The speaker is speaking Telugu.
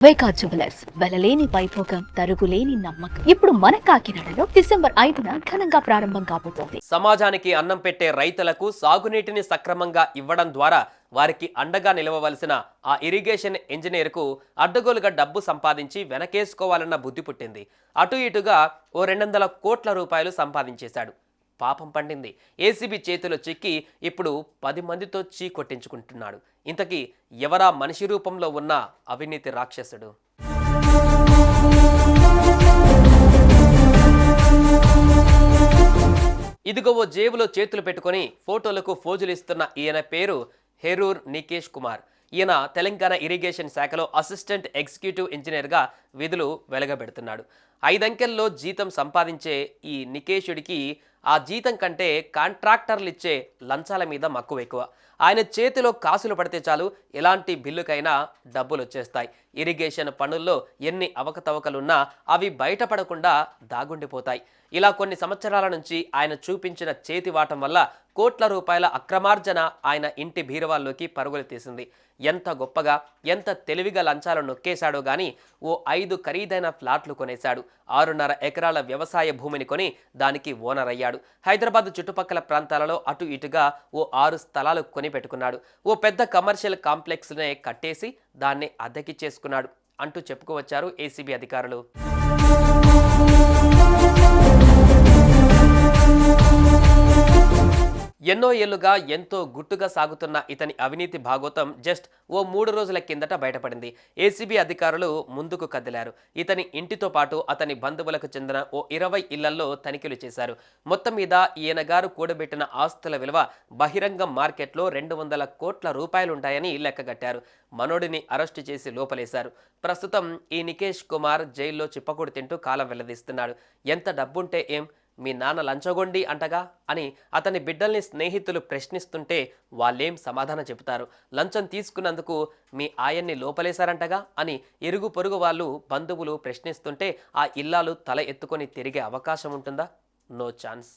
వైకా జ్యువెలర్స్ వెలలేని వైభోగం తరుగులేని నమ్మకం. ఇప్పుడు మన కాకినాడలో డిసెంబర్ 5న ఘనంగా ప్రారంభం కాబోతోంది. సమాజానికి అన్నం పెట్టే రైతులకు సాగునీటిని సక్రమంగా ఇవ్వడం ద్వారా వారికి అండగా నిలవవలసిన ఆ ఇరిగేషన్ ఇంజనీర్కు అడ్డగోలుగా డబ్బు సంపాదించి వెనకేసుకోవాలన్న బుద్ధి పుట్టింది. అటు ఇటుగా ఓ 200 కోట్ల రూపాయలు సంపాదించేశాడు. పాపం పండింది. ఏసీబీ చేతిలో చిక్కి ఇప్పుడు 10 మందితో చీ కొట్టించుకుంటున్నాడు. ఇంతకీ ఎవరా మనిషి రూపంలో ఉన్న అవినీతి రాక్షసుడు? ఇదిగో ఓ జేబులో చేతులు పెట్టుకొని ఫోటోలకు ఫోజులు ఇస్తున్న ఈయన పేరు హెరూర్ నికేష్ కుమార్. ఈయన తెలంగాణ ఇరిగేషన్ శాఖలో అసిస్టెంట్ ఎగ్జిక్యూటివ్ ఇంజనీర్గా విధులు వెలగబెడుతున్నాడు. 5 అంకెల్లో జీతం సంపాదించే ఈ నికేషుడికి ఆ జీతం కంటే కాంట్రాక్టర్లు ఇచ్చే లంచాల మీద మక్కువ ఎక్కువ. ఆయన చేతిలో కాసులు పడితే చాలు ఎలాంటి బిల్లుకైనా డబ్బులు వచ్చేస్తాయి. ఇరిగేషన్ పనుల్లో ఎన్ని అవకతవకలున్నా అవి బయటపడకుండా దాగుండిపోతాయి. ఇలా కొన్ని సంవత్సరాల నుంచి ఆయన చూపించిన చేతివాటం వల్ల కోట్ల రూపాయల అక్రమార్జన ఆయన ఇంటి బీరువాల్లోకి పరుగులు తీసింది. ఎంత గొప్పగా ఎంత తెలివిగా లంచాలు నొక్కేశాడో గాని ఓ 5 ఖరీదైన ఫ్లాట్లు కొనేశాడు. 6.5 ఎకరాల వ్యవసాయ భూమిని కొని దానికి ఓనర్ అయ్యాడు. హైదరాబాద్ చుట్టుపక్కల ప్రాంతాలలో అటు ఇటుగా ఓ 6 స్థలాలు కొని పెట్టుకున్నాడు. ఓ పెద్ద కమర్షియల్ కాంప్లెక్స్నే కట్టేసి దాన్ని అద్దెకి చేసుకున్నాడు అంటూ చెప్పుకోవచ్చారు ఏసీబీ అధికారులు. ఎన్నో ఏళ్లుగా ఎంతో గుట్టుగా సాగుతున్న ఇతని అవినీతి భాగోతం జస్ట్ ఓ 3 రోజుల కిందట బయటపడింది. ఏసీబీ అధికారులు ముందుకు కదిలారు. ఇతని ఇంటితో పాటు అతని బంధువులకు చెందిన ఓ 20 ఇళ్లలో తనిఖీలు చేశారు. మొత్తం మీద ఈయన గారు కూడబెట్టిన ఆస్తుల విలువ బహిరంగ మార్కెట్లో 200 కోట్ల రూపాయలుంటాయని లెక్కగట్టారు. మనోడిని అరెస్టు చేసి లోపలేశారు. ప్రస్తుతం ఈ నికేష్ కుమార్ జైల్లో చిప్పకూడు తింటూ కాలం వెల్లదీస్తున్నాడు. ఎంత డబ్బుంటే ఏం, మీ నాన్న లంచగొండి అంటగా అని అతని బిడ్డల్ని స్నేహితులు ప్రశ్నిస్తుంటే వాళ్ళేం సమాధానం చెబుతారు? లంచం తీసుకున్నందుకు మీ ఆయన్ని లోపలేశారంటగా అని ఇరుగు పొరుగు వాళ్ళు బంధువులు ప్రశ్నిస్తుంటే ఆ ఇల్లాలు తల ఎత్తుకొని తిరిగే అవకాశం ఉంటుందా? No chance.